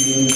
Hare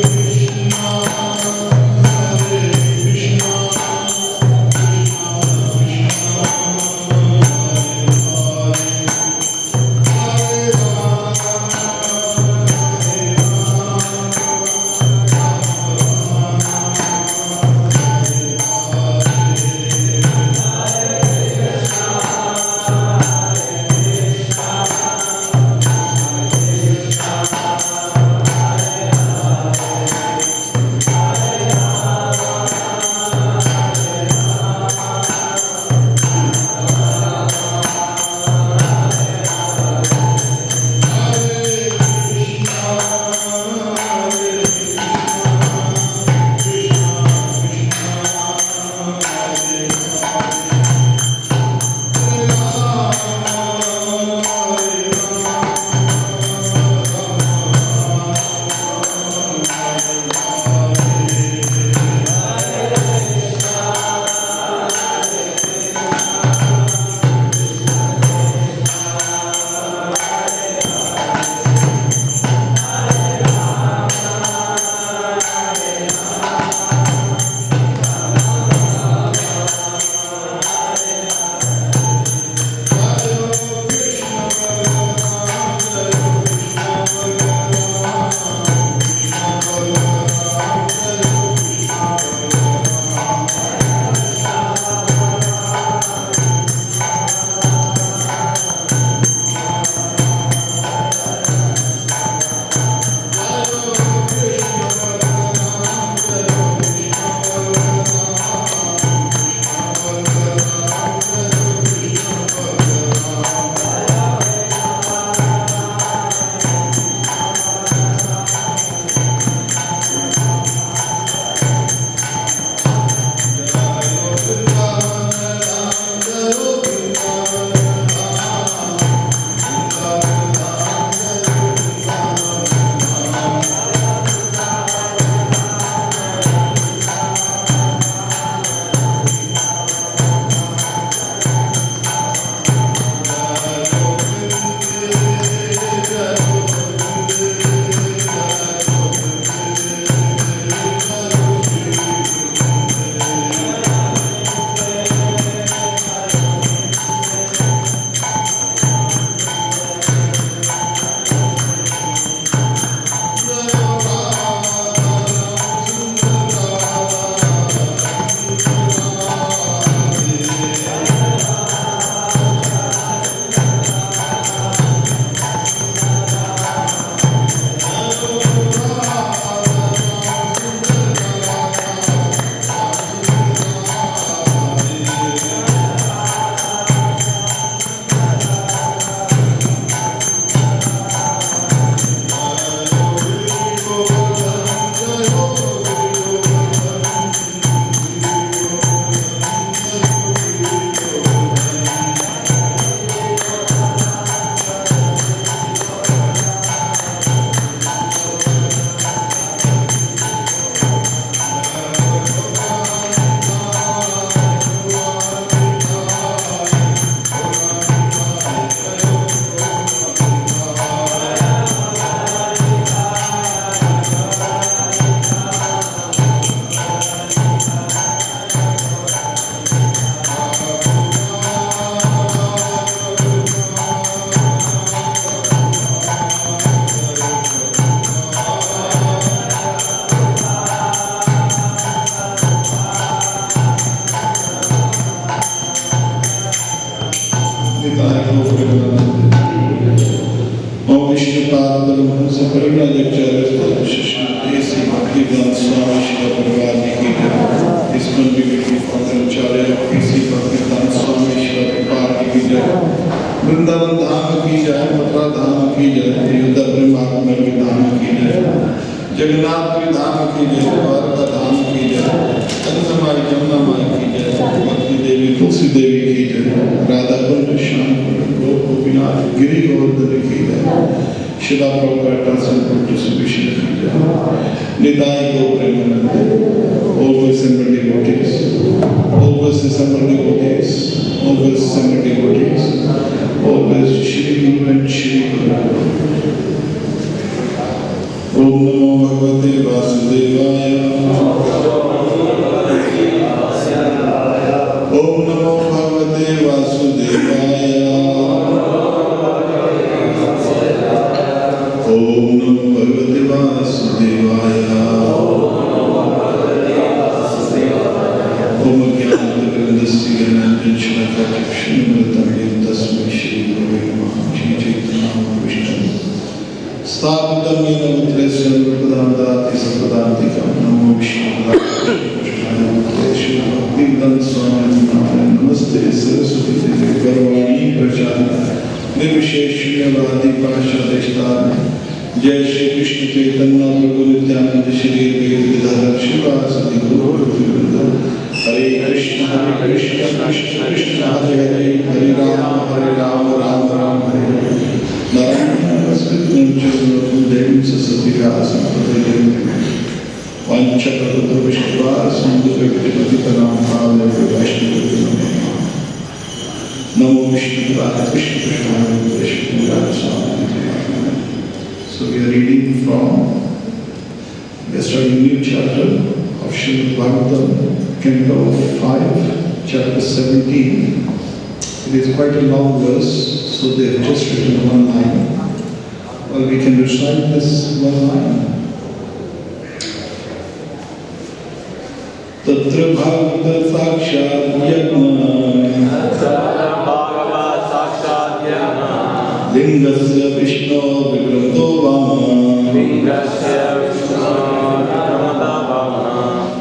Krishna. Tulsi Devi की जय, राधा कुंड श्याम कुंड गोप गोपीनाथ गिरी गोवर्धन की जय, शिला प्रभुपाद की जय, निताई गो Premanand, always assembled devotees, always assembled devotees, always assembled devotees, always Shri Guru and Shri Guru. Om Namo Bhagavate Vasudevaya. Om Namo Bhagavate Vasudevaya. Om Namo Bhagavate Vasudevaya. Om Jnanavindasya Jnananjana Chakshunamritam Tasmai Shri Gurave Namah. Shri Chaitanya Vishnu Sthapitam Yena Putrasya Rupadamdati Sampadantikam Namo Vishnu Bhaktivedanta Swami Namaste Saraswati Devi Gurvani Prachari Nirvisheshyavadi Parashadeshtar Jai Shri Krishna Chaitanya Prabhu Nityananda Shri Advaita Shivasati Guru Bhaktivedanta Hare Krishna Krishna Krishna Hare Hare Hare Rama Rama Rama Hare Hare Narayana Vaskritnam Chandra Devim Sasati Vyasam Padayam Panchakata Vishva Sandhukati Param Bhava Vaishnava Namo Vishnu Krishna Krishna Vishnu Swami. So we are reading from, we are starting a new chapter of Srimad Bhagavatam, Canto 5, chapter 17. It is quite a long verse, so they have just written one line. Well, we can recite this one line. Tatra Bhagavata Sakshat Yajna Lingasya Vishnu Vikramato Vamana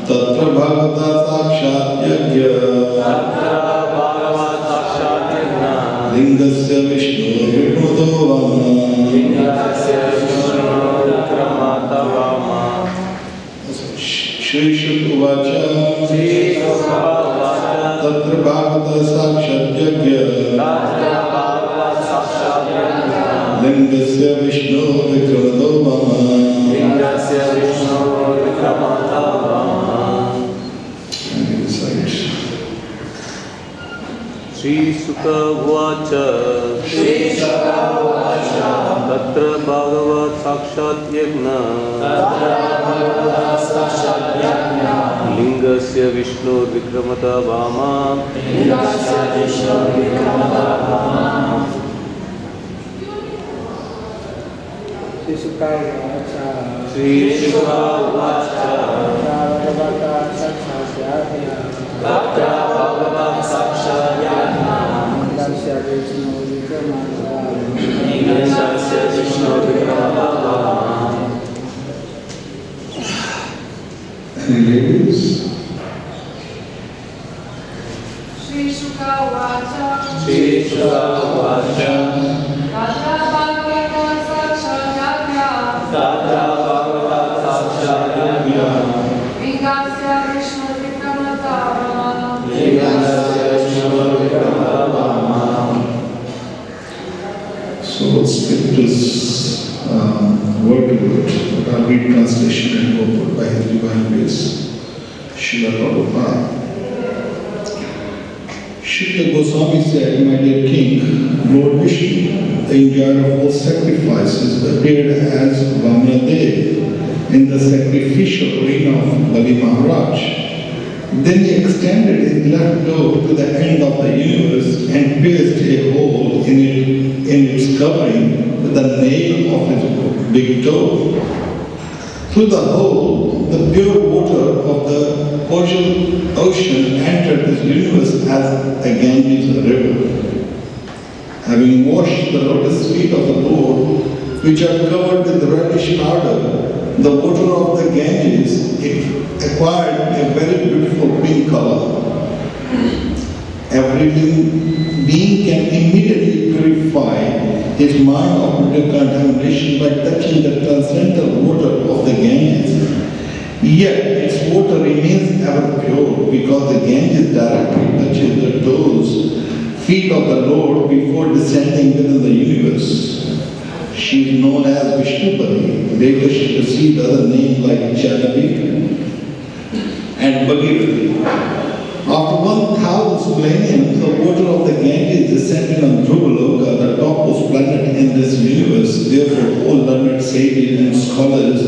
Tatra Bhagavata Sakshat Yajna Lingasya Vishnu Vikramato Vamana Shri Shukavacha Tatra Bhagavata Sakshat Yajna Lingasya Vishnu Vikramato Vamana. And he recites Shri Shukavacha Tatra Bhagavat Sakshat Yajna Lingasya Vishnu Vikramata Vama. Shri Shukavacha Tatra Bhagavat Sakshat Yajna Lingasya Vishnu Vikramata Vama. Any ladies? Shri Shukavacha Shri Shukavacha Tatra Bhagavata Sakshat Yajna Tatra Bhagavat Sakshat Yajna Lingasya Vishnu Vikramata Vama. Lingasya Vishnu Vikramata Vama. So let's get this word to word. I'll read translation and go forward by His Divine Grace. Srila Prabhupada. Srila Goswami said, my dear king, Lord Vishnu, the enjoyer of all sacrifices, appeared as Vamanadev in the sacrificial arena of Bali Maharaj. Then he extended his left toe to the end of the universe and pierced a hole in its covering with the nail of his big toe. Through the hole, the pure water of the ocean entered this universe as a Ganges river. Having washed the lotus feet of the Lord, which are covered with reddish powder, the water of the Ganges acquired a very beautiful pink color. Every living being can immediately purify his mind of material contamination by touching the transcendental water of the Ganges. Yet its water remains ever pure because the Ganges directly touches the toes, feet of the Lord before descending within the universe. She is known as Vishnupati. Later she received other names like Janavi and Bhagirathi. After 1,000 millenniums, the water of the Ganges descended on Dhruvaloka, the topmost planet in this universe. Therefore, all learned sages and scholars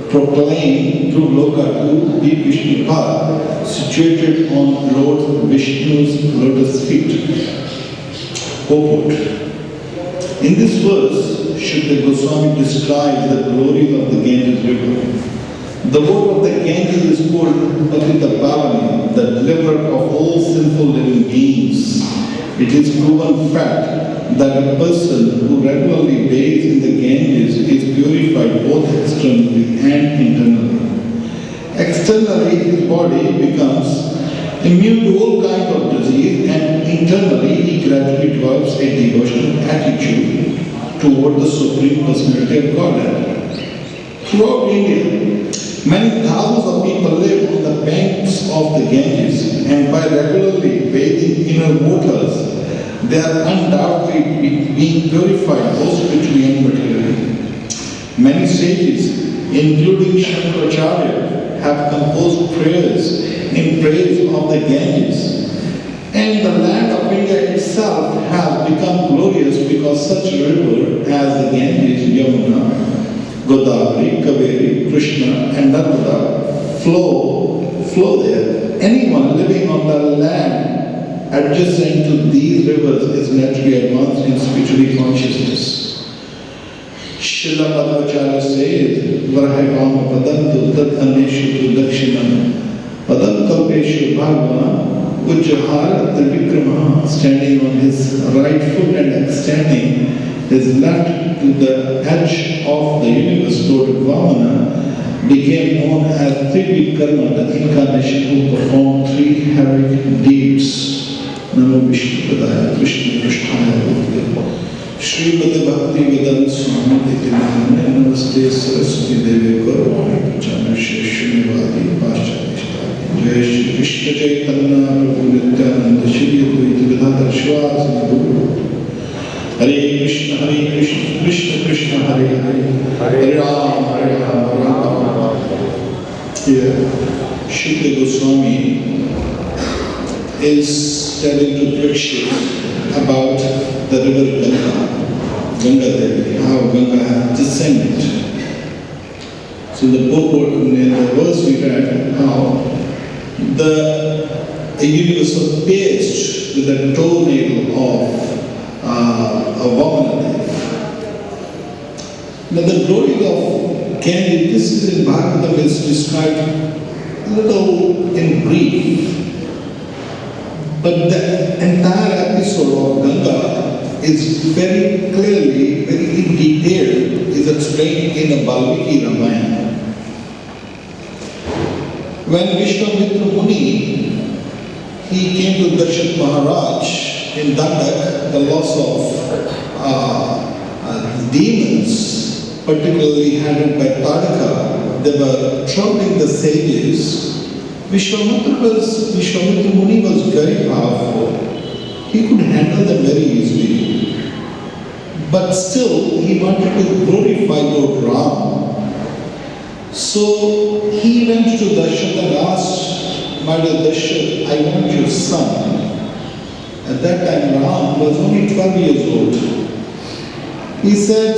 proclaim Dhruvaloka to be Vishnupad, situated on Lord Vishnu's lotus feet. Purport. In this verse, Shuddha Goswami describes the glories of the Ganges river. The water of the Ganges is called Patita Pavani, the deliverer of all sinful living beings. It is proven fact that a person who regularly bathes in the Ganges is purified both externally and internally. Externally, his body becomes immune to all kinds of disease, and internally, he gradually develops a devotional attitude toward the Supreme Personality of Godhead. Throughout India, many thousands of people live on the banks of the Ganges, and by regularly bathing inner waters, they are undoubtedly being purified both spiritually and materially. Many sages, including Shankaracharya, have composed prayers in praise of the Ganges. And the land of India itself has become glorious because such rivers as the Ganges, Yamuna, Godavari, Kaveri, Krishna, and Narmada flow there. Anyone living on the land adjacent to these rivers is naturally advanced in spiritual consciousness. Srila Madhvacharya says, Varahayam padantu tat aneshu dakshinam padam kalpeshu bhagavana ujjahara trivikrama, standing on his right foot and extending his left to the edge of the universe. Lord Vamana became known as Trivikrama, the incarnation who performed three heroic deeds. Namo Vishnu Padaya Krishna Krishnaya Bhakti Srimati Bhakti Vedanta Swami Iti Namane Namaste Saraswati Devi Gaurvani Prachana Shrishunivadi Paschatishta Jai Shri Krishna Chaitanya Prabhu Nityananda Shri Advaita Vedanta Shivasana Guru Hare Krishna, Krishna Krishna, Hare Hare, Hare Rama, Rama. Here, Shuddha Goswami is telling to Parikshit about the river Ganga Devi, how Ganga has descended. So the purport in the verse we read, how the universe was pierced with the toenail of Vamana. Now the glory of Ganges, this is in Bhagavatam, is described a little in brief. But the entire episode of Ganga is very clearly, very in detail, is explained in a Valmiki Ramayana. When Vishwamitra Muni, he came to Dakshat Maharaj in Dandak, the loss of demons, particularly handled by Tadaka, they were troubling the sages. Vishwamitra Muni was very powerful. He could handle them very easily. But still, he wanted to glorify Lord Ram. So he went to Dakshat and asked, "My dear Dakshat, I want your son." At that time, Ram was only 12 years old. He said,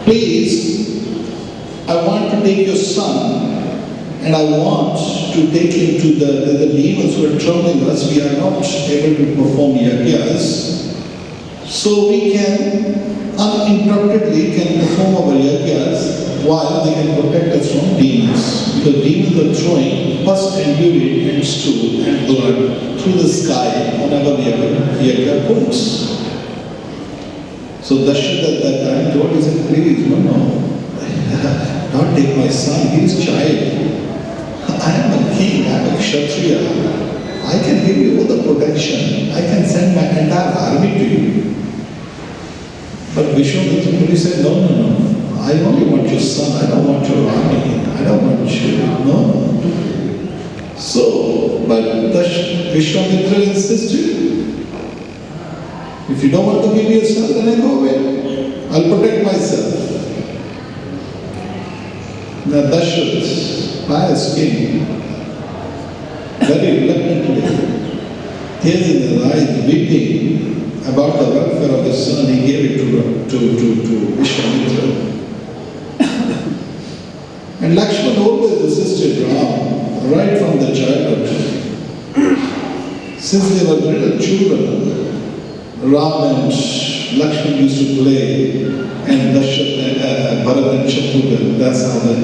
"Please, I want to take your son, and I want to take him to the demons who are troubling us. We are not able to perform yajnas, so we can uninterruptedly perform our yajnas while they can protect us from demons. Because demons are throwing pus and urine and stool and blood through the sky whenever the yajna comes." So Dakshat at that time told, he said, "Please, no. Don't take my son, he is a child. I am a king, I am a kshatriya. I can give you all the protection. I can send my entire army to you." But Vishwamitra Muni said, "No. I only want your son, I don't want your army, I don't want you, no. So, but Vishwamitra insisted, if you don't want to give your son, then I go away. I'll protect myself. Now Dashrath, pious king, very reluctantly, tears in his eyes, weeping about the welfare of his son, he gave it to Vishwamitra. And Lakshmana always resisted Ram, right from the childhood. Since they were little children, Ram and Lakshmana used to play, and Dashrath, Bharat and Shatrughan, that's how the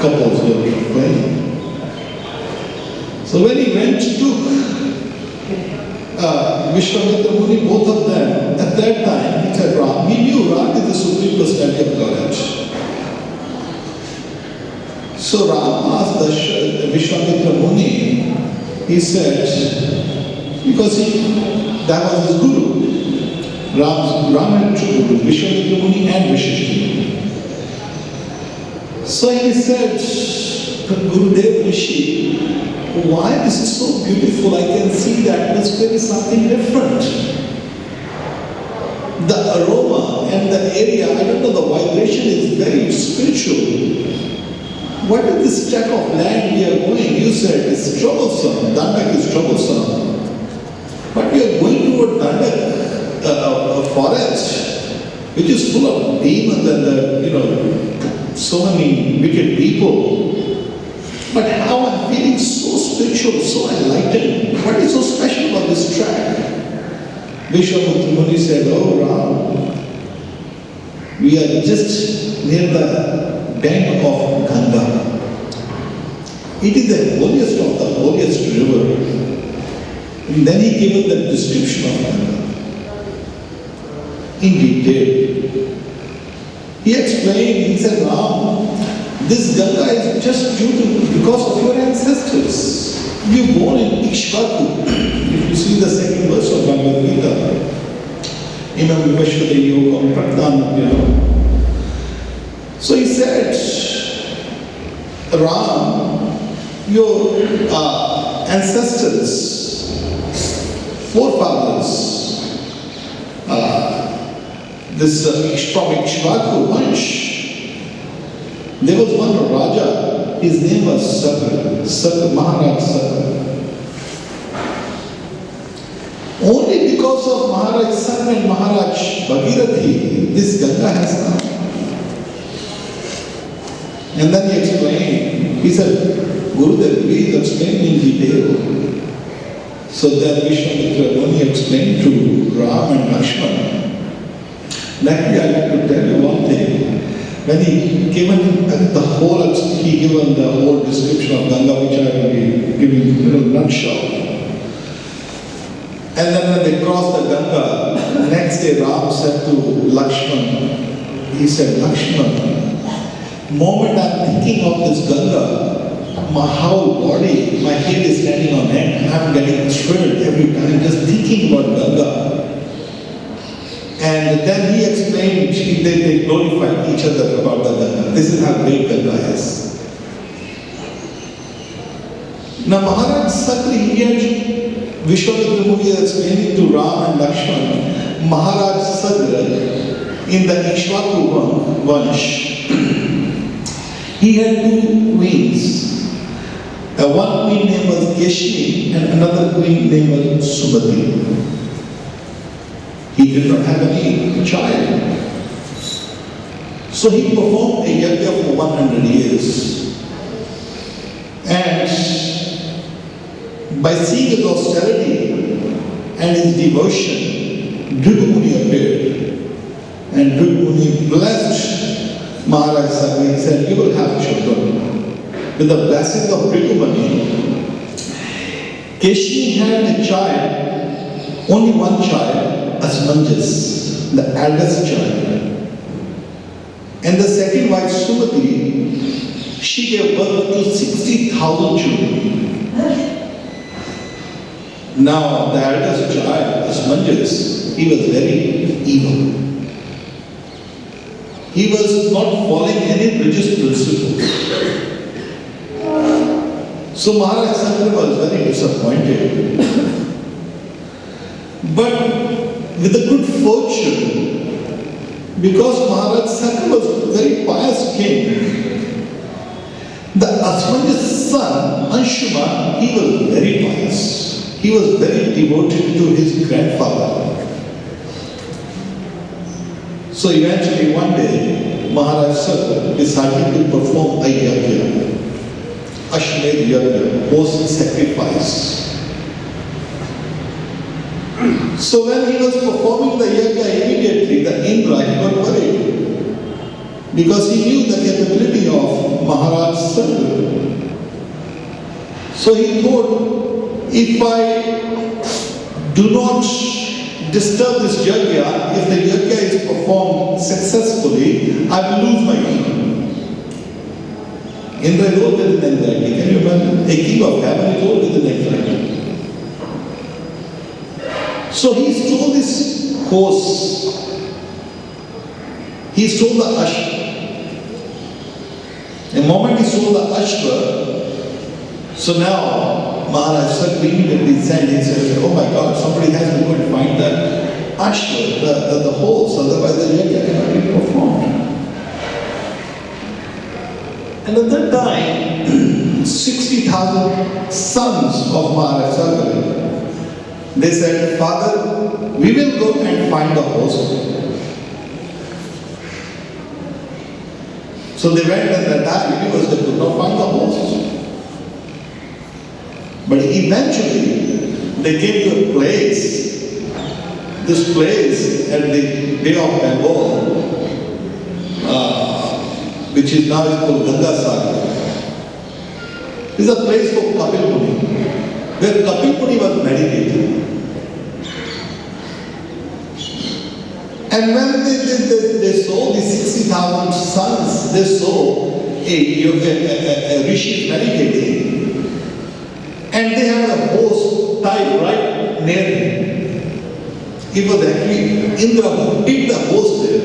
couples were playing. So when he went to Vishwamitra Muni, both of them, at that time, he said Ram, he knew Ram is the supreme personality of Godhead. So Ram asked Vishwamitra Muni, he said, because that was his guru. Ram had two gurus, Vishwamitra Muni and Vishishti. So he said, Gurudev Rishi, why this is so beautiful? I can see the atmosphere is something different. The aroma and the area, I don't know, the vibration is very spiritual. What is this track of land we are going? You said it's troublesome. Dandak is troublesome. But we are going toward Dandak, a forest, which is full of demons and so many wicked people. But how I'm feeling so spiritual, so enlightened. What is so special about this track? Vishwamitra Muni said, oh Ram, we are just near the bank of Ganga. It is the holiest of the holiest river. And then he gave the description of Ganga in detail. He explained, he said, Ram, this Ganga is just because of your ancestors. You born in Ikshvaku. If you see the second verse of Bhagavad Gita, Imam Vishwade Yoga Pratnan. So he said, Ram, your ancestors, forefathers, from Ikshvaku Vansh, there was one Raja, his name was Maharaj Sakra. Only because of Maharaj Sakra and Maharaj Bhagirathi, this Ganga has come. And then he explained, he said, Gurudev, please explain in detail. So then Vishwamitra Muni explained to Ram and Lakshmana. Actually, I'd like to tell you one thing. When he given the whole description of Ganga, which I will be giving in a nutshell. And then when they crossed the Ganga, next day Ram said to Lakshman, he said, Lakshman, moment I'm thinking of this Ganga, my whole body, my head is standing on end, I'm getting thrilled every time just thinking about Ganga. And then he explained, they glorified each other about the Ganga. This is how great Ganga is. Now Maharaj Sakri, here Vishwamitra Muni is explaining to Ram and Lakshman, Maharaj Sakra in the Ikshvaku Vansh, he had two queens. One queen name was Keshini and another queen name was Subhadri. He did not have any child. So he performed a yajna for 100 years. And by seeing his austerity and his devotion, Dhriva Muni appeared. And Dhriva Muni blessed Maharaj Sakra. He said, you will have children. With the blessing of Dhriva Muni, Keshini had a child, only one child, Asmanjas, the eldest child. And the second wife, Sumati, she gave birth to 60,000 children. Now, the eldest child, Asmanjas, he was very evil. he was not following any religious principles. So Maharaj Sankara was very disappointed. But with the good fortune, because Maharaj Sankara was a very pious king, the Asmanja's son, Anshuman, he was very pious. He was very devoted to his grandfather. So eventually one day, Maharaj Sankara decided to perform a yajna, Ashmed yajna, horse sacrifice. So when he was performing the yajna, immediately the Indra, he got worried because he knew the capability of Maharaj Sankara. So he thought, if I do not disturb this yajna, if the yajna is performed successfully, I will lose my kingdom. Indra is always in anxiety. Can you imagine? A king of heaven is always in anxiety. So he stole this horse. He stole the ashwa. The moment he stole the ashwa, so now Maharaj Sankara immediately sent, he said, oh my God, somebody has to go and find that ashwa, the horse, otherwise the yajna cannot be performed. And at that time, 60,000 sons of Maharaj Sankara, they said, Father, we will go and find the horse. So they went and they died because they could not find the horse. But eventually, they came to a place, this place at the Bay of Bengal, which is now called Ganga Sagar. This is a place called Kapil Muni, where Kapil Muni was meditating. And when they saw the 60,000 sons, they saw a rishi meditating, and they had a horse tied right near him. It was actually Indra who hit the horse there.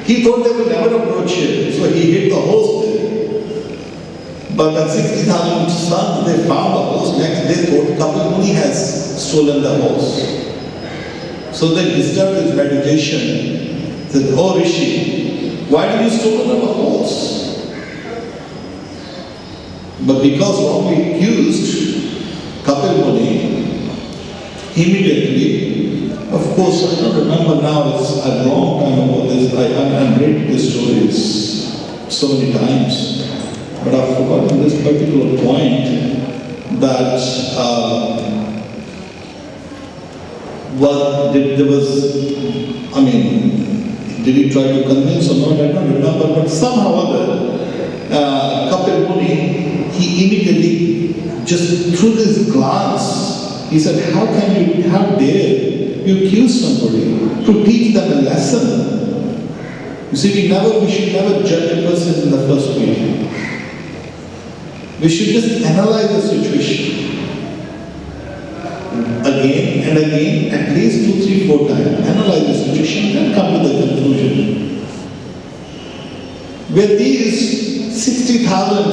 He thought they would never approach him, so he hit the horse there. But the 60,000 sons, they found the horse. Next day, thought Kapil Muni has stolen the horse. So they disturbed his meditation. Said, oh Rishi, why did you steal our horse? But because wrongly accused, Kapil Muni immediately, of course, I don't remember now, it's a long time ago this, I've read these stories so many times, but I've forgotten this particular point that did he try to convince or not, I don't remember, but somehow or other, Kapil Muni, he immediately just threw this glance, he said, how dare you accuse somebody to teach them a lesson? You see, we should never judge a person in the first meeting. We should just analyze the situation. Again and again, at least 2, 3, 4 times, analyze the situation and come to the conclusion. Where these 60,000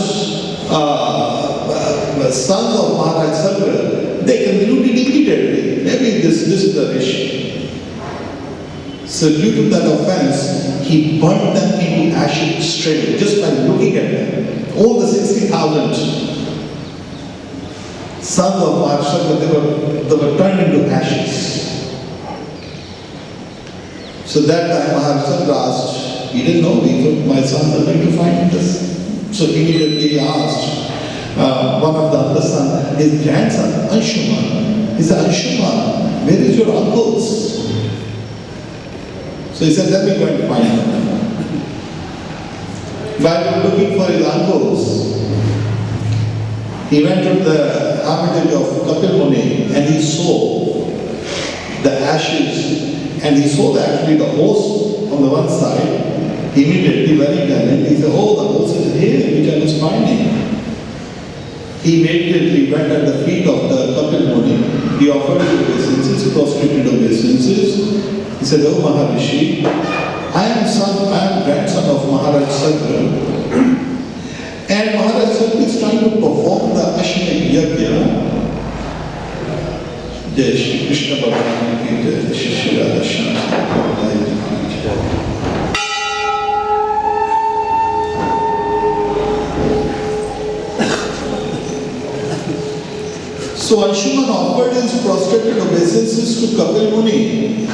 sons of Maharaj Sankara, they concluded immediately, maybe this is the issue. So due to that offense, he burnt them into ashes straight away, just by looking at them. All the 60,000 sons of Maharaj Sankara, they were turned into ashes. So that time Maharaj Sankara asked, he didn't know, he thought my sons are going to find this. So immediately he asked one of the other sons, his grandson, Anshuman. He said, Anshuman, where is your uncles? So he said, let me go and find them. While looking for his uncles, he went to the hermitage of Kapil Muni and he saw the ashes and he saw that actually the horse on the one side. Immediately, very gallant, he said, oh, the horse is here which I was finding. He immediately went at the feet of the Kapil Muni. He offered his obeisances, prostrated obeisances. He said, oh Maharishi, I am grandson of Maharaj Sadhguru, and Maharaj Sadhguru is trying to perform the Ashwamedh Yajna. Jai Shri Krishna Bhagavan ki Jai, Shri Shri Radha Shyam ki Jai. So Anshuman offered his prostrated obeisances to Kapil Muni,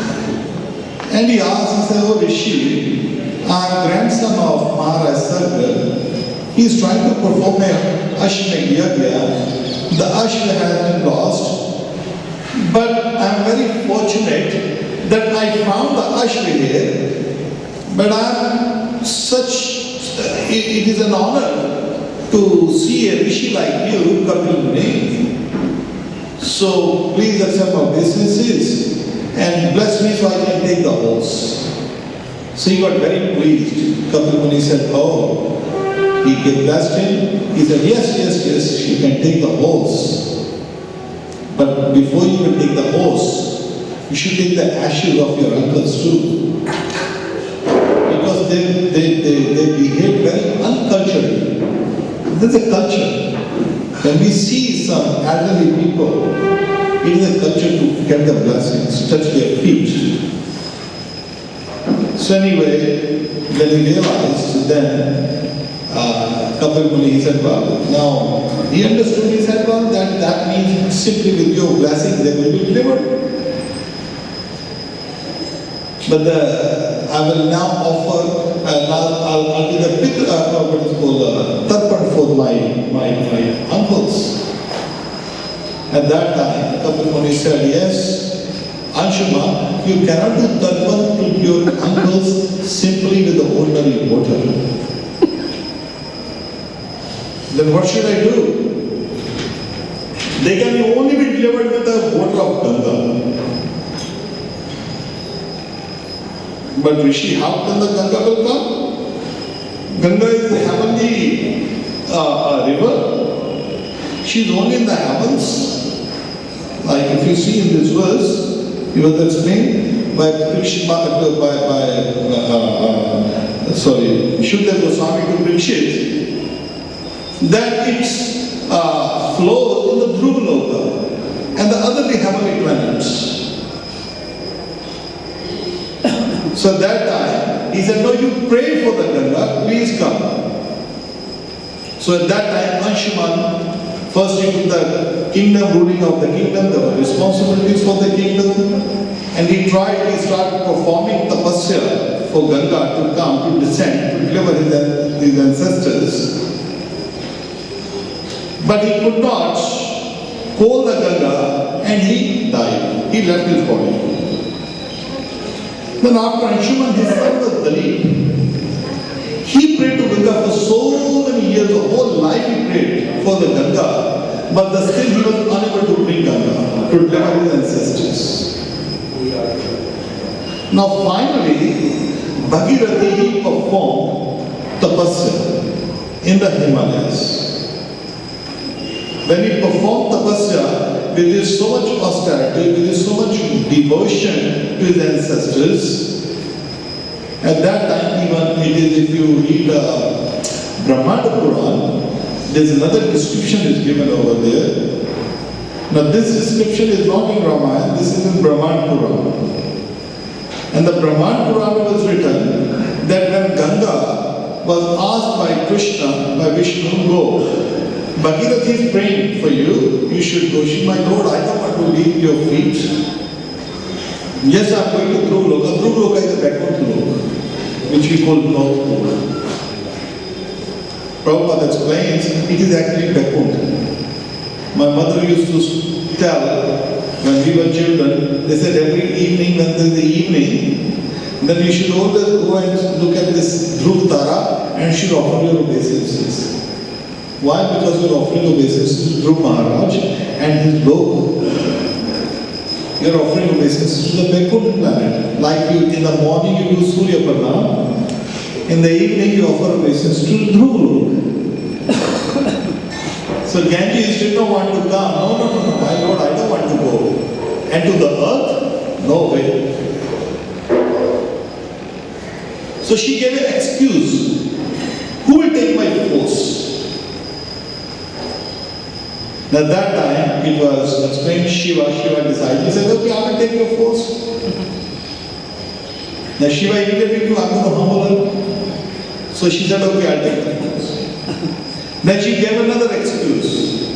and he asked, he said, "Oh Rishi, our grandson of Maharaj Sadhguru, he is trying to perform a Ashwamedh Yajna. The Ashwa has been lost, but I am very fortunate that I found the Ashwa here, but I am such, it is an honor to see a Rishi like you, Kapil Muni. So please accept my obeisances and bless me so I can take the horse." So he got very pleased. Kapil Muni said, "Oh," he blessed him. He said, yes, you can take the horse. But before you will take the horse, you should take the ashes of your uncles too. Because they behave very uncultured. There's a culture. When we see some elderly people, it is a culture to get the blessings, touch their feet. So anyway, when he realized, then Kapil Muni, he said, well, now he understood, he said, well, that means simply with your blessings they will be delivered. But I will now offer, I'll do the big, what is called, tarpan for my uncles. At that time, Kapil Muni said, yes, Anshuma, you cannot do tarpan to your uncles simply with the ordinary water. Then what should I do? They can only be delivered with the water of Ganga. But Rishi, how can the Ganga will come? Ganga is the heavenly river. She is only in the heavens. Like if you see in this verse, it was explained by Shuddha Goswami to Parikshit, that it flows in the Dhruva Loka and the other heavenly planets. So that time, he said, no, you pray for the Ganga, please come. So at that time, Anshuman, first he took the kingdom, ruling of the kingdom, the responsibilities for the kingdom, and he started performing tapasya for Ganga to come, to descend, to deliver his ancestors. But he could not call the Ganga and he died. He left his body. Then after Anshuman, his son was Dalip. He prayed to Ganga for so many years, the whole life he prayed for the Ganga, but still he was unable to bring Ganga, to deliver his ancestors. Now finally, Bhagirathi performed tapasya in the Himalayas. When he performed tapasya with so much austerity, with so much devotion to his ancestors, at that time even it is, if you read Brahmanda Puran, there's another description is given over there. Now this description is not in Ramayana, this is in Brahmanda Puran. And the Brahmanda Puran was written that when Ganga was asked by Krishna, by Vishnu, go, Bhagirathi is praying for you, you should go. She, my Lord, I don't want to leave your feet. Yes, I am going to Dhruva Loka. Dhruva Loka is the backward loka, which we call North Pole. Prabhupada explains, it is actually backward. My mother used to tell, when we were children, they said every evening when there is the evening, then you should always go and look at this Dhruv Tara and should offer your obeisances. Why? Because you are offering obeisances to Dhruv Maharaj and his Lok. You are offering obeisances to the backward planet. Like you, in the morning you do Surya Pranam, in the evening you offer obeisance to Dhruv Lok. So Ganges did not want to come. No, my Lord, I don't want to go. And to the earth? No way. So she gave an excuse. Who will take my force? At that time, it was explained Shiva decided. He said, okay, I will take your force. Now Shiva immediately knew, I'm going to humble her. So she said, okay, I'll take the force. Then she gave another excuse.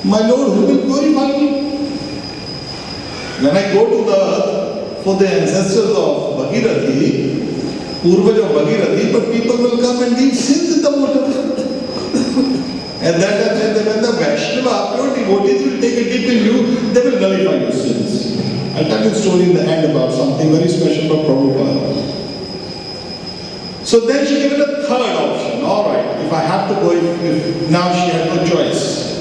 My Lord, who will glorify me? When I go to the earth for the ancestors of Bhagirathi, Purvaj of Bhagirathi, but people will come and leave sins in the water. And that time, when the Vaishnava, pure devotees will take a dip in you, they will nullify your sins. I'll tell you a story in the end about something very special for Prabhupada. So then she gave it a third option. All right, if I have to go, if now she had no choice.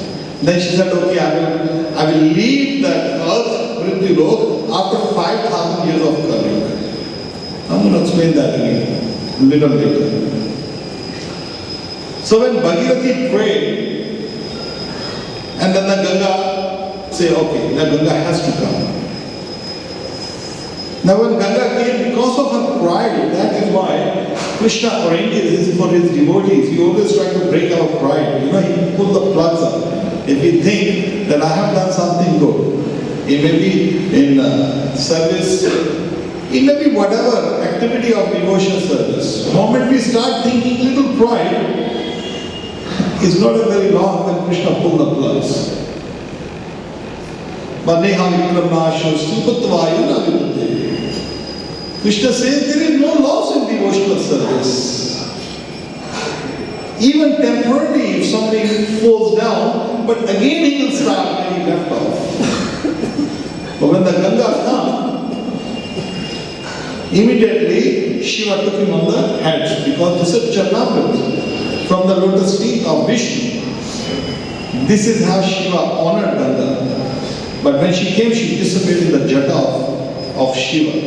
Then she said, okay, I will leave that earth, Mrityulok, after 5,000 years of Kali. I'm going to explain that again, a little later. So when Bhagirathi prayed, and then the Ganga say, okay, the Ganga has to come. Now when Ganga came, because of her pride, that is why Krishna arranges this for his devotees. He always tries to break our pride. You know, he pulls the plugs up. If we think that I have done something good, it may be in service, it may be whatever activity of devotion service. The moment we start thinking little pride, it's not a very long when Krishna pulled the plugs. Krishna says there is no loss in devotional service. Even temporarily, if somebody falls down, but again he will start where he left off. But when the Ganga comes, immediately Shiva took him on the head because this is Charnamrit from the lotus feet of Vishnu. This is how Shiva honored Ganga. But when she came, she dissipated the jata of Shiva.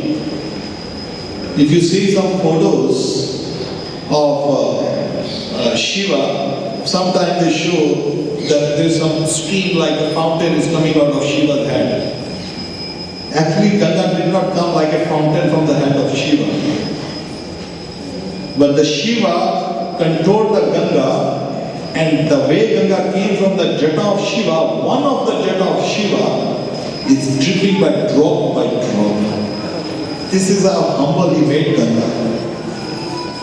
If you see some photos of Shiva, sometimes they show that there is some stream like a fountain is coming out of Shiva's head. Actually, Ganga did not come like a fountain from the head of Shiva. But the Shiva controlled the Ganga, and the way Ganga came from the jata of Shiva, one of the jata of Shiva is dripping by drop by drop. This is how humble he made Ganga.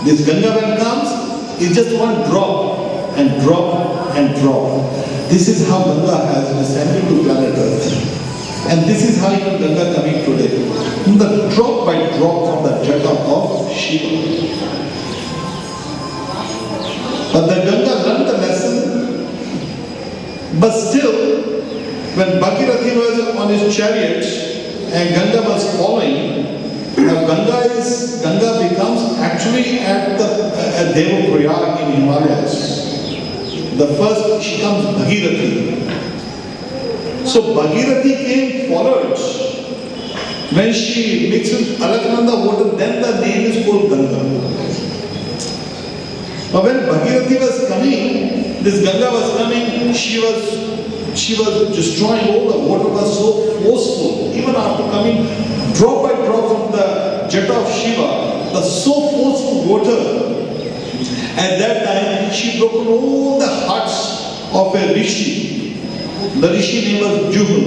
This Ganga when comes, it's just one drop and drop and drop. This is how Ganga has descended to planet Earth. And this is how even Ganga coming today. The drop by drop from the jata of Shiva. But the Ganga learned the lesson. But still, when Bhagirathi was on his chariot and Ganga was following, now Ganga becomes actually at Devaprayag in Himalayas. The first, she comes Bhagirathi. So Bhagirathi came followed. When she mixes Alaknanda water, then the name is called Ganga. But when Bhagirathi was coming, this Ganga was coming, she was destroying all the water, was so forceful. Even after coming drop by drop from the jata of Shiva, the so forceful water. At that time, she broke all the hearts of a rishi. The rishi name was Juhun.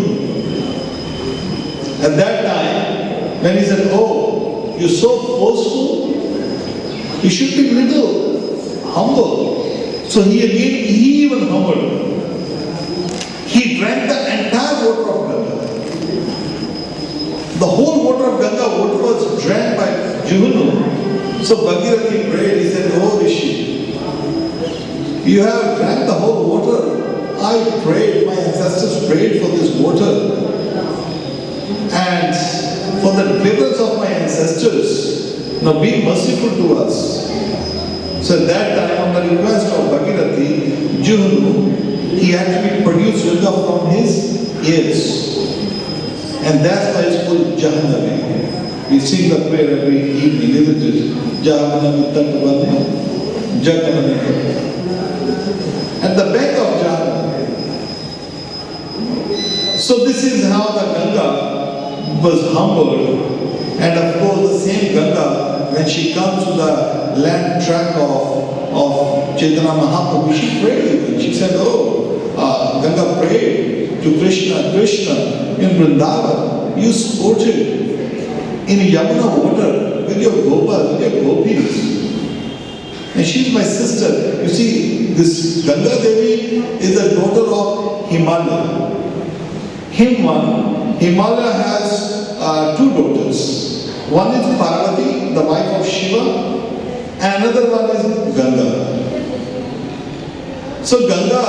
At that time, when he said, oh, you're so forceful, you should be little humble. So he even humbled. He drank the entire water of Ganga. The whole water of Ganga, water was drank by Juhunu. So Bhagirathi prayed, he said, oh Rishi, you have drank the whole water. I prayed, my ancestors prayed for this water. And for the deliverance of my ancestors, now be merciful to us. So at that time, on the request of Bhagirathi, Juhunu, he actually produced Ganga from his ears. And that's why it's called Jahannavi. We sing the prayer every evening, isn't it? Jahannavi Tattavani, Jahannavi. At the back of Jahannavi. So this is how the Ganga was humbled And of course, the same Ganga, when she comes to the land track of Chaitanya Mahaprabhu, she prayed with him. She said, Ganga prayed to Krishna, in Vrindavan, you sported in Yamuna water with your gopas, with your gopis. And she's my sister. You see, this Ganga Devi is the daughter of Himalaya. Himalaya has two daughters. One is Parvati, the wife of Shiva, and another one is Ganga. So Ganga,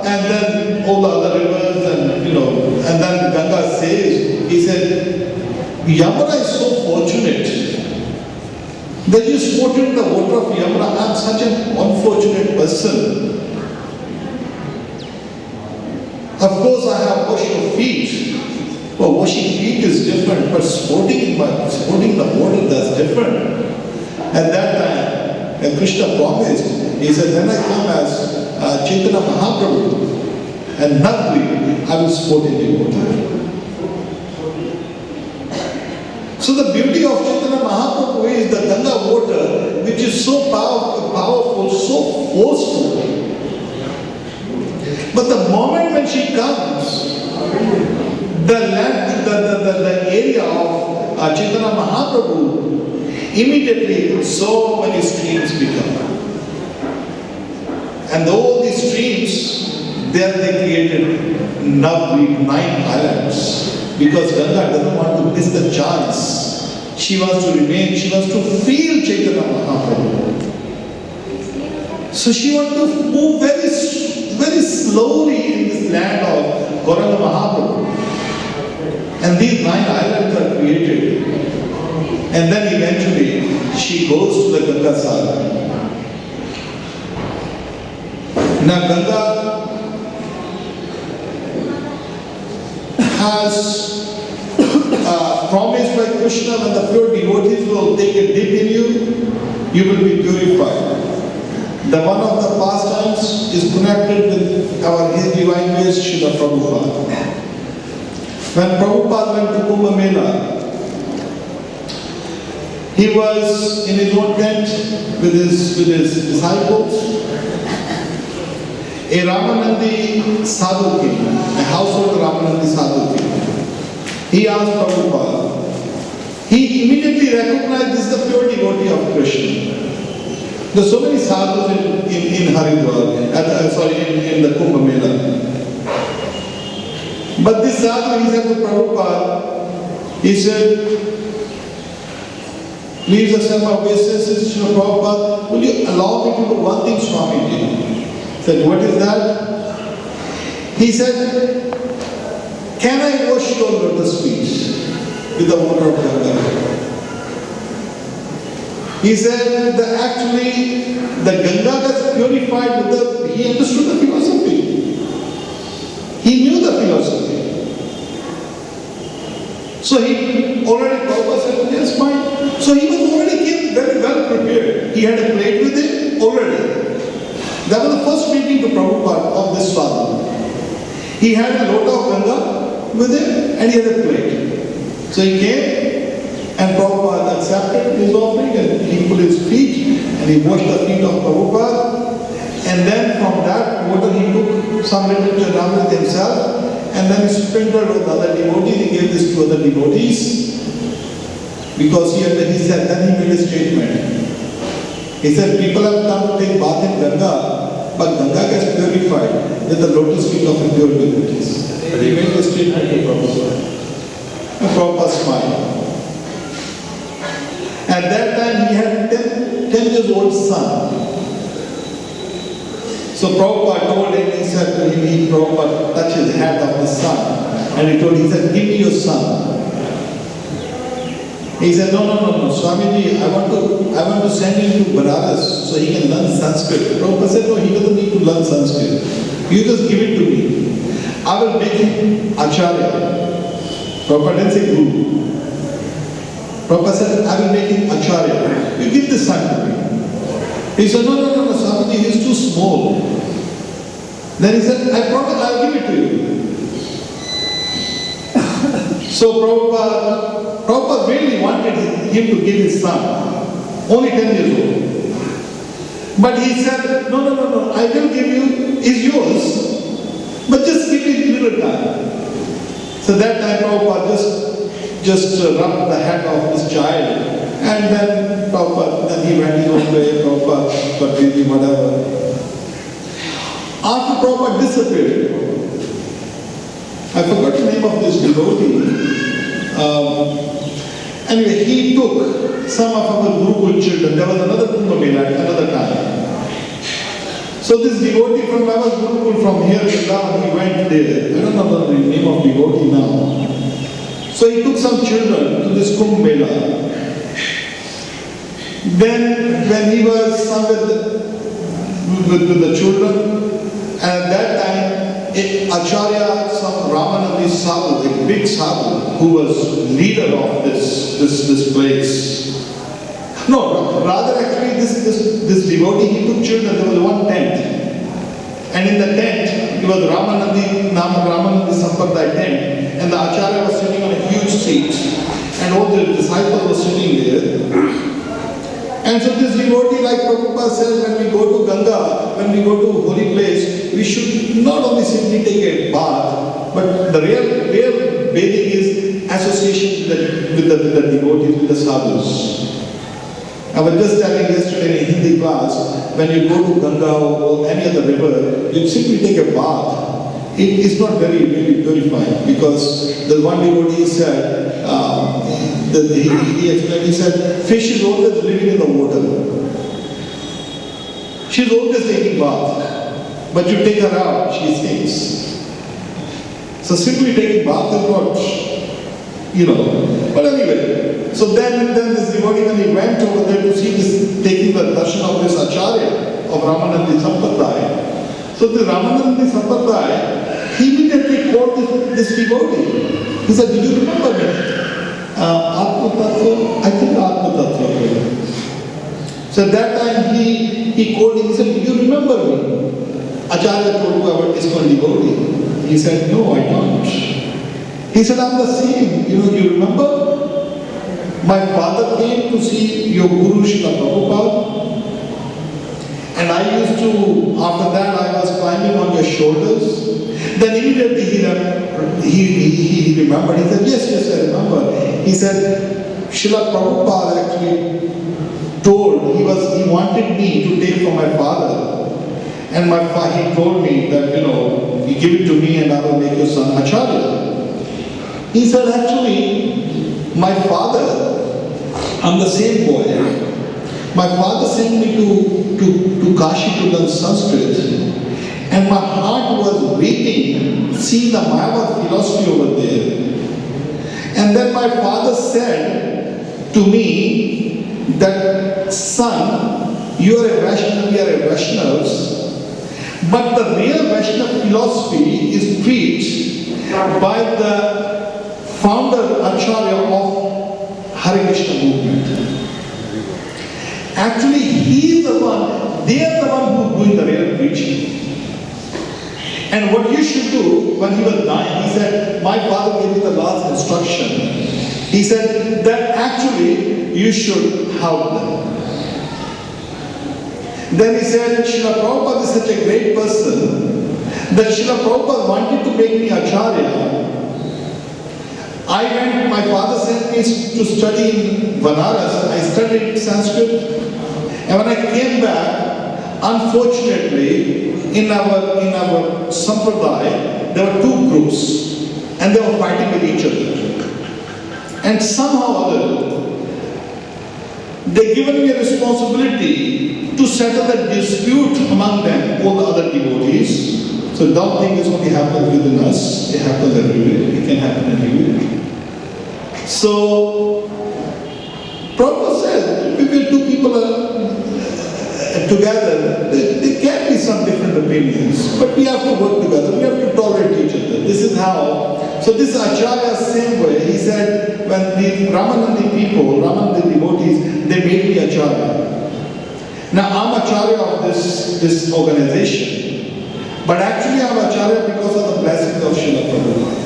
and then all the other rivers, and then Ganga says, he said, Yamuna is so fortunate that you sported in the water of Yamuna. I am such an unfortunate person. Of course, I have washed your feet. Well, washing feet is different, but sporting the water, that's different. At that time, when Krishna promised, he said, when I come as Chaitanya Mahaprabhu, and Nagri, I will sport in the water. So the beauty of Chaitanya Mahaprabhu is the Ganga water, which is so powerful, so forceful. But the moment when she comes, the area of Chaitanya Mahaprabhu, immediately so many streams become. And all these streams, there they created 9 islands. Because Ganga doesn't want to miss the chance. She wants to remain, she wants to feel Chaitanya Mahaprabhu. So she wants to move very slowly in this land of Gauranga Mahaprabhu. And these 9 islands are created. And then eventually she goes to the Ganga Sagar. Now Ganga has promised by Krishna, when the pure devotees will take a dip in you will be purified. The one of the pastimes is connected with our His Divine Grace, Srila Prabhupada. When Prabhupada went to Kumbh Mela, he was in his own tent with his disciples. A Ramanandi sadhu came, a household Ramanandi sadhu came. He asked Prabhupada. He immediately recognized this is the pure devotee of Krishna. There are so many sadhus in Haridwar, in the Kumbh Mela. But this sadhu, he said to Prabhupada, he said, please accept my obeisances, Srila Prabhupada, will you allow me to do one thing, Swamiji? He said, what is that? He said, can I wash your lotus feet with the water of Ganga? He said that actually the Ganga gets purified with he understood the philosophy. He knew the philosophy. So he already, Prabhupada said, yes, fine. So he was already very well prepared. He had a plate with him already. That was the first meeting to Prabhupada of this sadhu. He had a lota of Ganga with him and he had a plate. So he came and Prabhupada accepted his offering and he put his feet and he washed the feet of Prabhupada. And then from that water he took some little Charamrit himself and then he sprinkled with other devotees. He gave this to other devotees because he said, then he made a statement. He said, people have come to take bath in Ganga, but Ganga gets purified with the lotus feet of impure devotees. He made a statement to Prabhupada. And Prabhupada smiled. At that time he had 10 years old son. So Prabhupada told him, he said to him, Prabhupada touched his hand of the son. And he said, give me your son. He said, no, Swamiji, I want to send him to Banaras so he can learn Sanskrit. Prabhupada said, no, he doesn't need to learn Sanskrit. You just give it to me. I will make him Acharya. Prabhupada didn't say Guru. Prabhupada said, I will make him Acharya. You give this son to me. He said, no, Swamiji, he is too small. Then he said, I promise I will give it to you. So Prabhupada Prabhupada really wanted him to give his son, only 10 years old. But he said, no, I will give you, is yours, but just give me little time. So that time Prabhupada just rubbed the head of this child, and then Prabhupada, then he went his own way, Prabhupada got busy, whatever. After Prabhupada disappeared, I forgot the name of this devotee. Anyway, he took some of our Gurukul children. There was another Kumbh Mela at another time. So this devotee from our Gurukul from here to down, he went there. I don't know the name of devotee now. So he took some children to this Kumbh Mela. Then when he was somewhere with the children, and at that time, Acharya Ramanandi Sadhu, a big sadhu, who was leader of this place. No, rather actually this devotee, he took children, there was one tent. And in the tent, it was Ramanandi Sampradaya tent, and the Acharya was sitting on a huge seat, and all the disciples were sitting there. And so this devotee, like Prabhupada said, when we go to Ganga, when we go to holy place, we should not only simply take a bath, but the real bathing is association with the devotees, with the sadhus. I was just telling yesterday in Hindi class, when you go to Ganga or any other river, you simply take a bath. It is not very purifying, because the one devotee said, he explained, he said, fish is always living in the water. She is always taking bath, but you take her out, she stinks. So simply taking bath is not, But anyway, so then this devotee, when he went over there to see this, taking the darshan of this Acharya of Ramanandi Sampradaya. So the Ramanandi Sampradaya, he immediately called this devotee. He said, did you remember me? Atma Tattva? I think Atma Tattva. So at that time he called him, he said, do you remember me? Acharya told you about ISKCON devotee. He said, no, I don't. He said, I'm the same. You remember? My father came to see your Guru Srila Prabhupada, and I used to, after that I was climbing on your shoulders. Then immediately he remembered. He said, yes, I remember. He said, Srila Prabhupada actually told, he wanted me to take from my father. And he told me that, you give it to me and I will make your son Acharya. He said, actually, my father, I'm the same boy. My father sent me to Kashi to learn Sanskrit. And my heart was weeping, seeing the Mayavad philosophy over there. And then my father said to me that, son, you are a Vaishnava, we are a Vaishnavas, but the real Vaishnava philosophy is preached by the founder Acharya of Hare Krishna movement. Actually, he is the one, they are the one who is doing the real preaching. And what you should do, when he was dying, he said, my father gave me the last instruction. He said that actually you should help them. Then he said, Srila Prabhupada is such a great person that Srila Prabhupada wanted to make me Acharya. My father sent me to study in Banaras. I studied Sanskrit. And when I came back, unfortunately, in our sampradaya, there were two groups, and they were fighting with each other. And somehow or other, they given me a responsibility to settle the dispute among them, all the other devotees. So don't think this only happens within us, it happens everywhere, it can happen anywhere. So, Prabhupada said, if two people are together, there can be some different opinions, but we have to work together, we have to tolerate each other. This is how. So this Acharya, same way, he said, when the Ramanandi people, Ramanandi devotees, they made me Acharya. Now I'm Acharya of this organization, but actually I'm Acharya because of the blessings of Srila Prabhupada.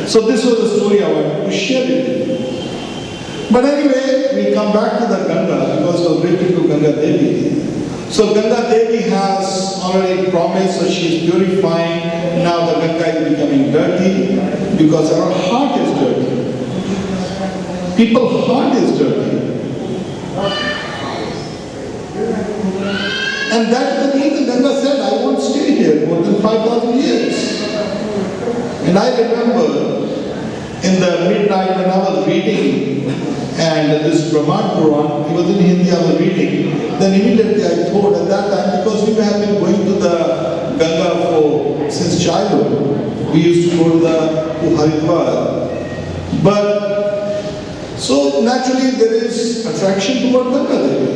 So this was the story I wanted to share with you. But anyway, we come back to the Ganga because we are related to Ganga Devi. So Ganga Devi has already promised, so she is purifying. Now the Ganga is becoming dirty because our heart is dirty. People's heart is dirty. And that's the reason Ganga said, I won't stay here more than 5,000 years. And I remember in the midnight when I was reading, and this Brahman Puran, it was in Hindi I was reading, then immediately I thought at that time, because we have been going to the Ganga since childhood, we used to go to Haridwar. But, so naturally there is attraction toward Ganga Devi.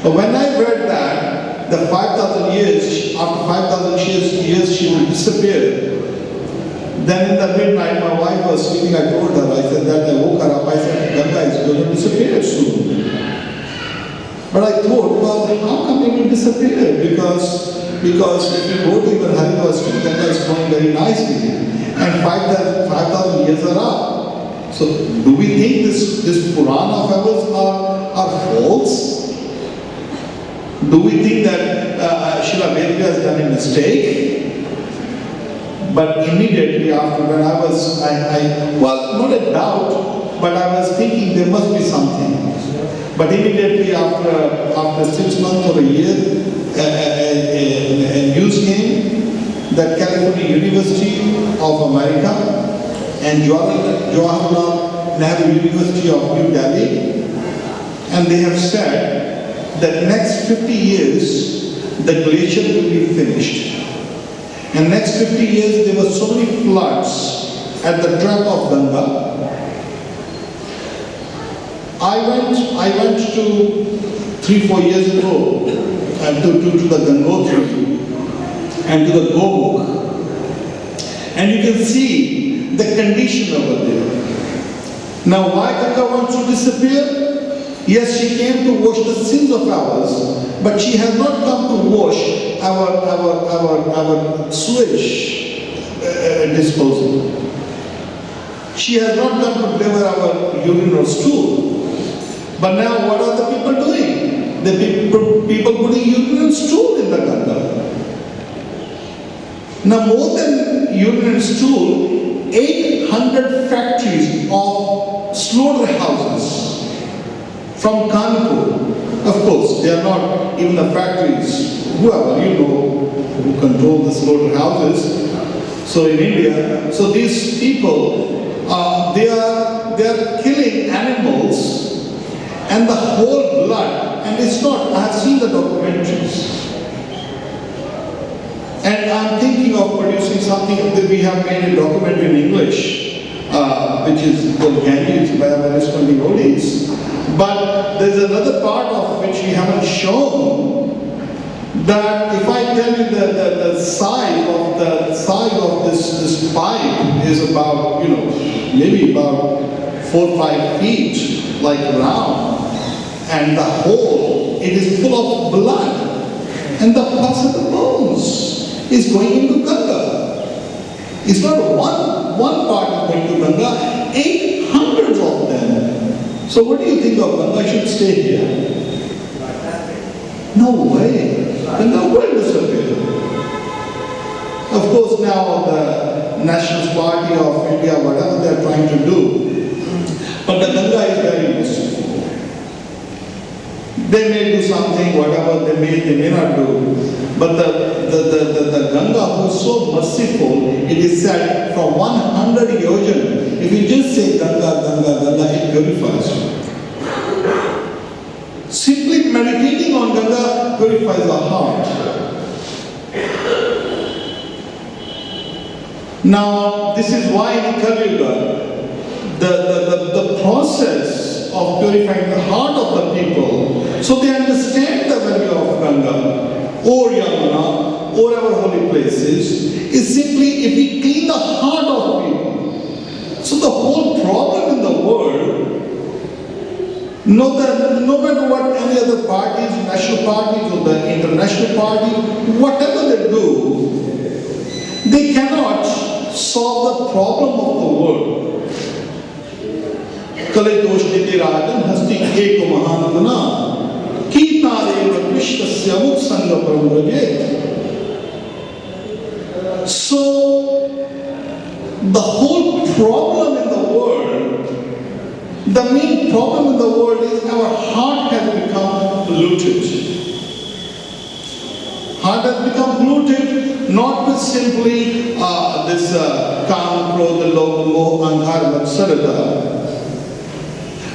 But when I read that, the 5,000 years, after 5,000 years she will disappear, then in the midnight my wife was sleeping, I told her, I said that, I woke her up, I said, Ganga is going to disappear soon. But I thought, well, how come it will disappear? Because if you go to even Haridwar street, Ganga is flowing very nicely. And 5,000 years are up. So do we think this Puran of ours are false? Do we think that Srila Vedya has done a mistake? But immediately after, when I was, well, not a doubt, but I was thinking there must be something. But immediately after 6 months or a year, a news came that California University of America and Jawaharlal Nehru University of New Delhi, and they have said that next 50 years, the glacier will be finished. And next 50 years, there were so many floods at the track of Ganga. I went to 3-4 years ago to the Gangotri and to the Gomukh. And you can see the condition over there. Now why Ganga wants to disappear? Yes, she came to wash the sins of ours, but she has not come to wash our sewage disposal. She has not come to deliver our urine or stool. But now what are the people doing? The people putting urine and stool in the Ganga. Now more than urine and stool, 800 factories of slaughterhouses from Kanpur. Of course, they are not even the factories, whoever, you know, who control the slaughterhouses. So in India, so these people, they are killing animals and the whole blood, and it's not, I have seen the documentaries. And I'm thinking of producing something that we have made a document in English, which is called Ganges by our ISKCON devotees. But there's another part of which we haven't shown, that if I tell you the size of this pipe is about, maybe about 4 or 5 feet, like round, and the hole, it is full of blood, and the pus of the bones is going into Ganga. It's not one part is going to Ganga, 800 of them. So what do you think of Ganga should stay here? No way. Ganga will disappear. Of course now the National Party of India, whatever they are trying to do, but the Ganga is very merciful. They may do something, whatever they may not do. But the Ganga, who is so merciful, it is said from 100 yojan, if you just say Ganga, Ganga, Ganga, it purifies you. Simply meditating on Ganga purifies the heart. Now, this is why in Kali Yuga, the process of purifying the heart of the people, so they understand the value of Ganga or Yamuna or our holy places, is simply if we clean the heart of people. So the whole problem in the world, no matter what any other parties, national parties or the international parties, whatever they do, they cannot solve the problem of the world. कलेदोष नितिराजन हस्ति एक महान गुना कीर्तनादेव कृष्णस्य मुत्संग प्रव्रजेत. So the whole problem in the world, the main problem in the world is our heart has become polluted. Heart has become polluted not with simply this Kam, Krodha, Lobha, Moha, Ahankara, etc.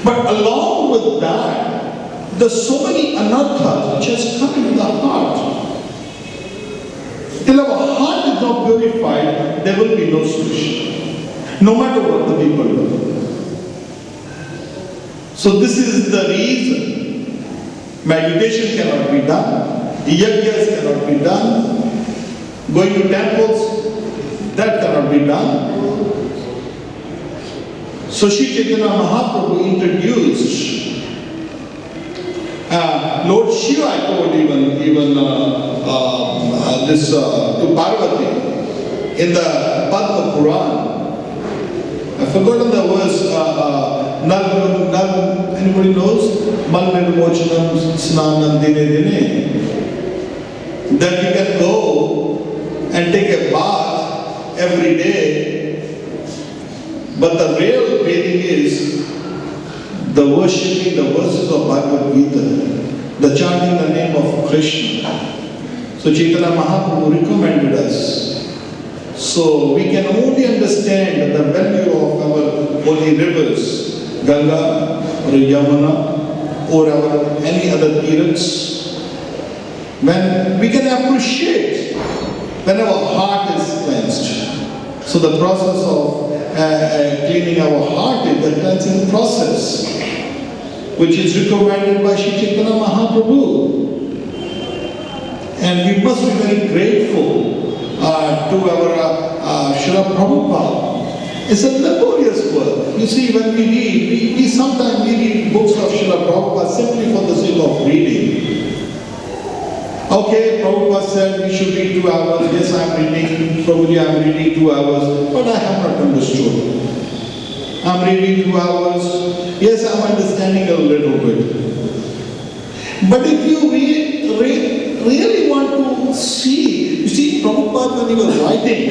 But along with that, there's so many anarthas which has come into the heart. Till our heart is not purified, there will be no solution, no matter what the people do. So this is the reason meditation cannot be done, yajnas cannot be done, going to temples, that cannot be done. So Sri Chaitanya Mahaprabhu introduced Lord Shiva, I told even this to Parvati in the Padma Puran. I've forgotten the verse. Anybody knows? Mal nirmochanam snanam dine dine. That you can go and take a bath every day. But the real bathing is the worshipping the verses of Bhagavad Gita, the chanting the name of Krishna. So Chaitanya Mahaprabhu recommended us. So we can only understand the value of our holy rivers, Ganga or Yamuna or any other tirths, when we can appreciate when our heart is cleansed. So the process of cleaning our heart is the cleansing process, which is recommended by Sri Chaitanya Mahaprabhu. And we must be very grateful to our Srila Prabhupada. It's a laborious work. You see, when we read, we sometimes read books of Srila Prabhupada simply for the sake of reading. Okay, Prabhupada said we should read 2 hours. Yes, I'm reading. Prabhuji, I'm reading 2 hours. But I have not understood. I'm reading 2 hours. Yes, I'm understanding a little bit. But if you really want to see, you see, Prabhupada when he was writing,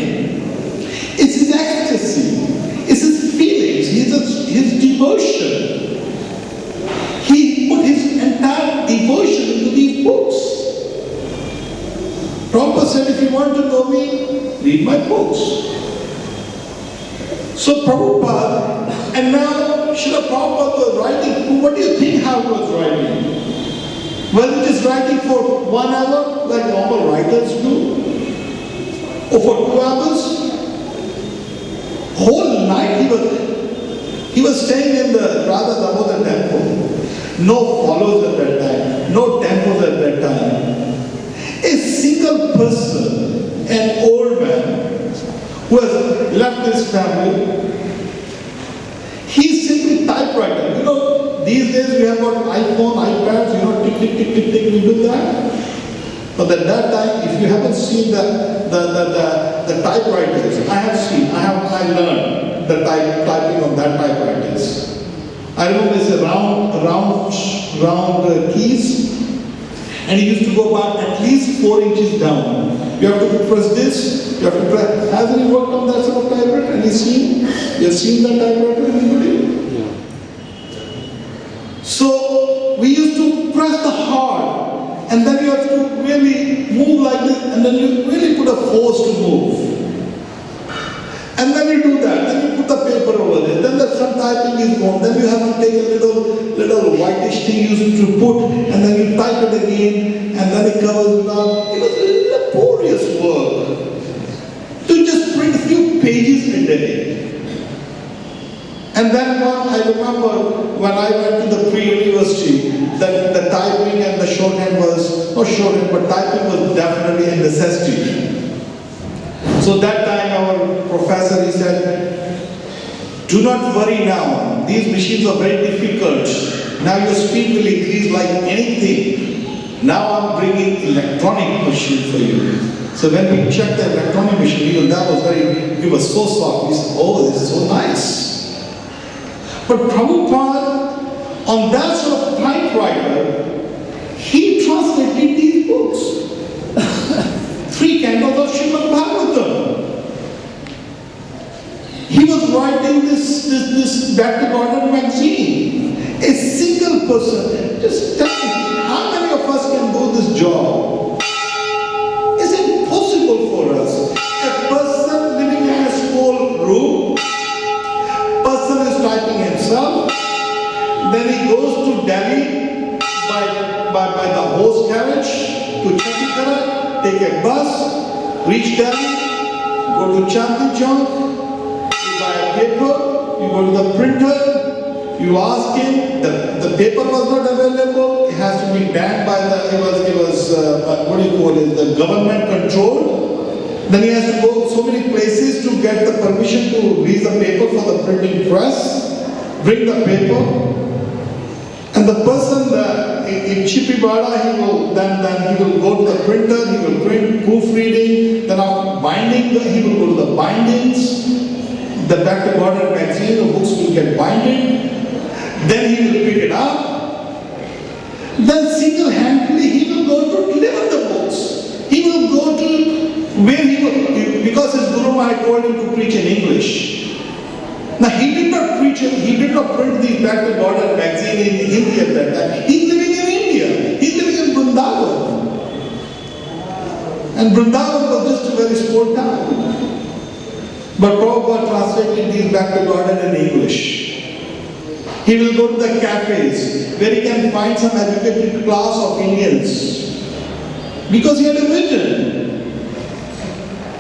it's his ecstasy, it's his feelings, his devotion. He put his entire devotion into these books. Prabhupada said, if you want to know me, read my books. So Prabhupada, and now Srila Prabhupada was writing, what do you think how he was writing? Well, it is writing for 1 hour like normal writers do, or for 2 hours. Whole night he was staying in the Radha Damodar temple. No followers at that time, no temples at that time. A single person, an old man, who has left his family, he's simply typewriter. You know, these days we have got iPhone, iPads, you know, tick, tick, tick, tick, tick, we do that. But at that time, if you haven't seen the typewriters, I learned the typing on that typewriters. I remember it's a round keys, and it used to go about at least 4 inches down. You have to press this, you have to press. Has any worked on that sort of typewriter? You have seen that typewriter, anybody? Yeah. So we used to press the hard, and then you have to really move like this, and then you really put a force to move. And then you do that, then you put the paper over there, then some typing is gone, then you have to take a little whitish thing you used to put, and then you type it again, and then it covers it up. It was laborious work to just print a few pages a day. And then I remember when I went to the pre-university, that the typing and the shorthand was, not shorthand, but typing was definitely a necessity. So that time our professor, he said, do not worry now, these machines are very difficult. Now your speed will increase like anything. Now I'm bringing electronic machine for you. So when we checked the electronic machine, that was it was so soft. We said, oh, this is so nice. But Prabhupada, on that sort of typewriter, he translated these books. 3 cantos of Srimad Bhagavatam. He was writing this Back to Garden magazine. A single person. Just tell me, how many of us can do this job? It's impossible for us. A person living in a small room, person is typing himself, then he goes to Delhi by the horse carriage to Chandigarh, take a bus, reach Delhi, go to Chandni Chowk, you buy a paper, you go to the printer, you ask him, the paper was not available, it has to be banned by it was the government controlled. Then he has to go to so many places to get the permission to release the paper for the printing press, bring the paper. And the person in Chipibada, he will go to the printer, he will print proofreading, then after binding, he will go to the bindings, the Back to Garden magazine, the books will get binded, then he will pick it up, then single-handedly he will go to deliver the books. He will go to where he will, because his Guru Maharaj told him to preach in English. Now he did not preach, he did not print the Back to Garden magazine in Hindi at that time. He's living in India. He's living in Vrindavan. And Vrindavan was just a very small town. But Prabhupada translated these Back to Garden in English. He will go to the cafes where he can find some educated class of Indians. Because he had a vision.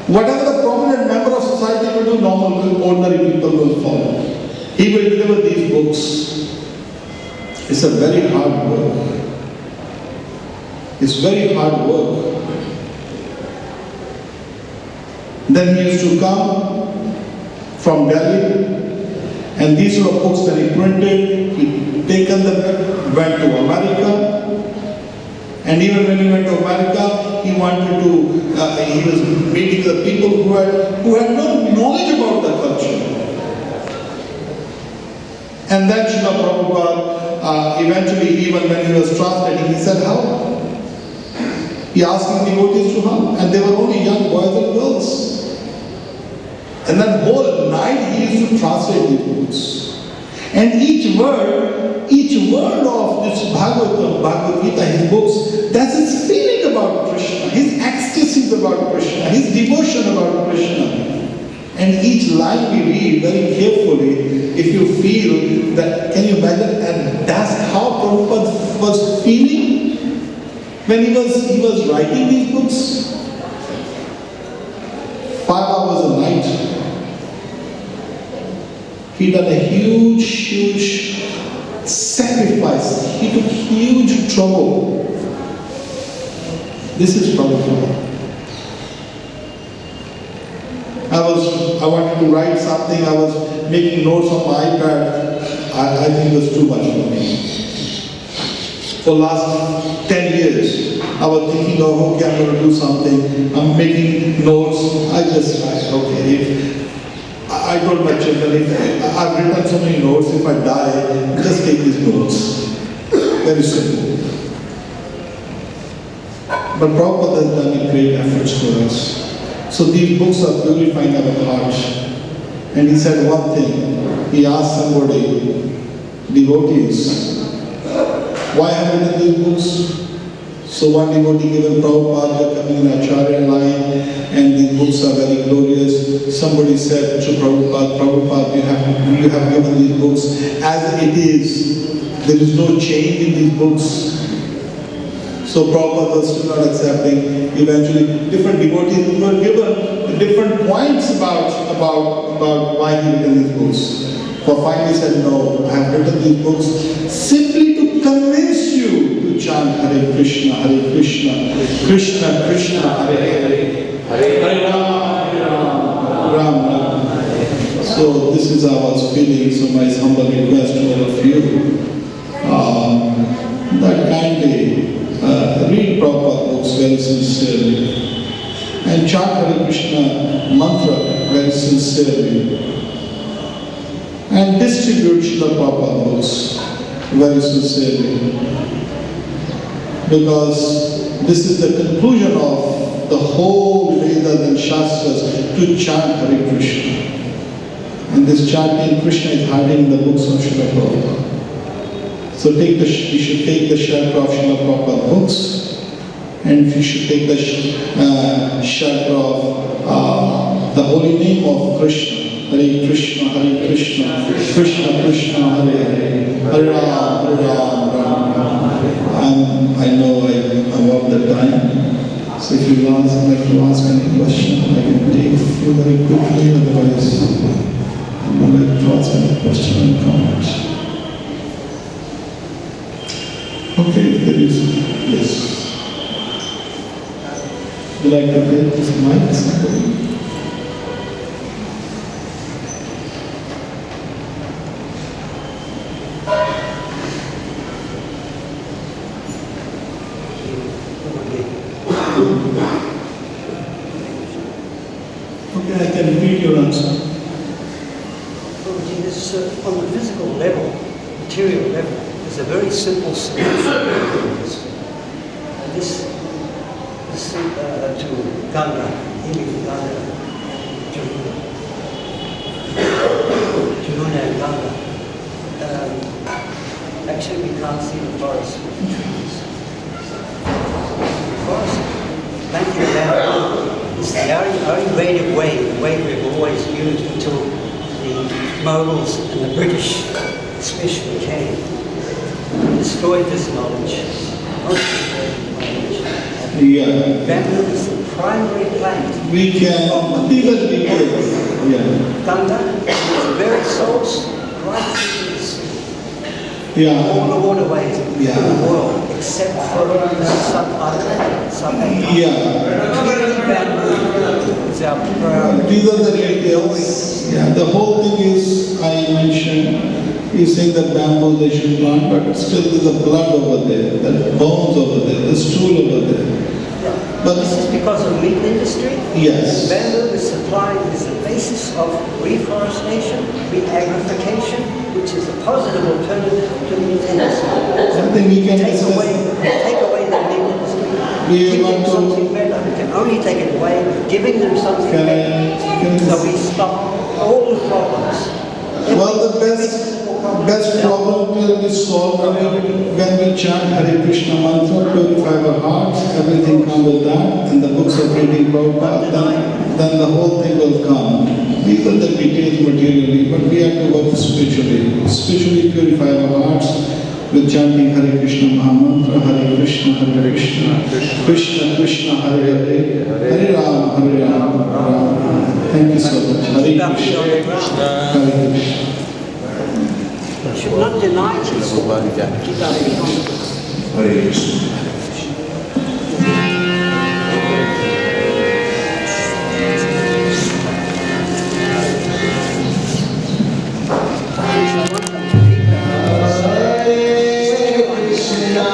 Whatever the prominent member of society will do, normal, ordinary people will follow. He will deliver these books. It's a very hard work. It's very hard work. Then he used to come from Delhi, and these were books that he printed. He taken them, went to America. And even when he went to America, he wanted to, he was meeting the people who had no knowledge about the culture. And then Srila Prabhupada, eventually, even when he was translating, he said, how? He asked his devotees to how? And they were only young boys and girls. And then whole night he used to translate these books. And each word of this Bhagavad Gita, his books, that's his feeling about Krishna, his ecstasies about Krishna, his devotion about Krishna. And each line we read very carefully, if you feel that, can you imagine, and that's how Prabhupada was feeling when he was writing these books. 5 hours a night. He done a huge sacrifice. He took huge trouble. This is Prabhupada. I wanted to write something. I was making notes on my iPad. I think it was too much for me. For last 10 years, I was thinking of, okay, I'm going to do something. I'm making notes. I just write, okay. I told my children, I've written so many notes, if I die, just take these notes. Very simple. But Prabhupada has done great efforts for us. So these books are purifying our heart. And he said one thing. He asked somebody, devotees, why have you written these books? So one devotee given Prabhupada, coming in Acharya line, and these books are very glorious. Somebody said to Prabhupada, you have given these books as it is. There is no change in these books. So Prabhupada was still not accepting. Eventually, different devotees were given different points about why he written these books. For finally said, no, I have written these books simply to convince you to chant Hare Krishna, Krishna Krishna, Hare Hare, Hare Rama, Rama Rama. So this is how I was feeling. So my humble request to all of you, that kindly read Prabhupada books very sincerely and chant Hare Krishna mantra very sincerely and distribute Srila Prabhupada books very sincerely, because this is the conclusion of the whole Vedas and Shastras, to chant Hare Krishna. And this chanting Krishna is hiding in the books of Srila Prabhupada. So you should take the shelter of Srila Prabhupada books, and you should take the shelter of the holy name of Krishna. Hare Krishna, Krishna Krishna, Hare Hare, Hare Ram, Ram Ram. I know I'm out the time, so if you like to ask any question, I can take a few very quickly, otherwise I would like to ask any question and comment. Okay, if there is, yes. Would you like to take this mic? Okay, I can repeat your answer. This, on the physical level, material level, there's a very simple solution. This to Ganga, healing Ganga, Jamuna and Ganga. Actually, we can't see the forest with the trees. The forest, thank you, Bamboo, is the Ayurvedic way, the way we've always used until the Moguls and the British especially came and destroyed this knowledge. Yeah. Bamboo is the primary plant. We can, these are details. Yeah. Ganga is the very source, right through the sea. Yeah. All the waterways in the world, except for the sub-Antarctica. Yeah. Bamboo is our priority. These are the details. Yeah. The whole thing is, I mentioned, you saying that bamboo they should plant, but still there's a blood over there, there's bones over there, there's stool over there. But This is because of the meat industry. yes. Bamboo is supplying is the basis of reforestation, re-agrification, which is a positive alternative to the meat industry. Something we can Take discuss. away the meat industry. We Give want them to- something better. We can only take it away with giving them something Can better. So we stop all the problems. Well, the best problem will be solved when we chant Hare Krishna mantra, purify our hearts, everything comes with that, and the books of reading Prabhupada, then the whole thing will come. These are the details materially, but we have to work spiritually. Spiritually purify our hearts with chanting Hare Krishna Mahamantra, Hare Krishna, Krishna Krishna, Hare Hare, Hare Ram, Ram Ram. Thank you so much. Hare Krishna. Hare Krishna. Should not deny this. Hare Krishna.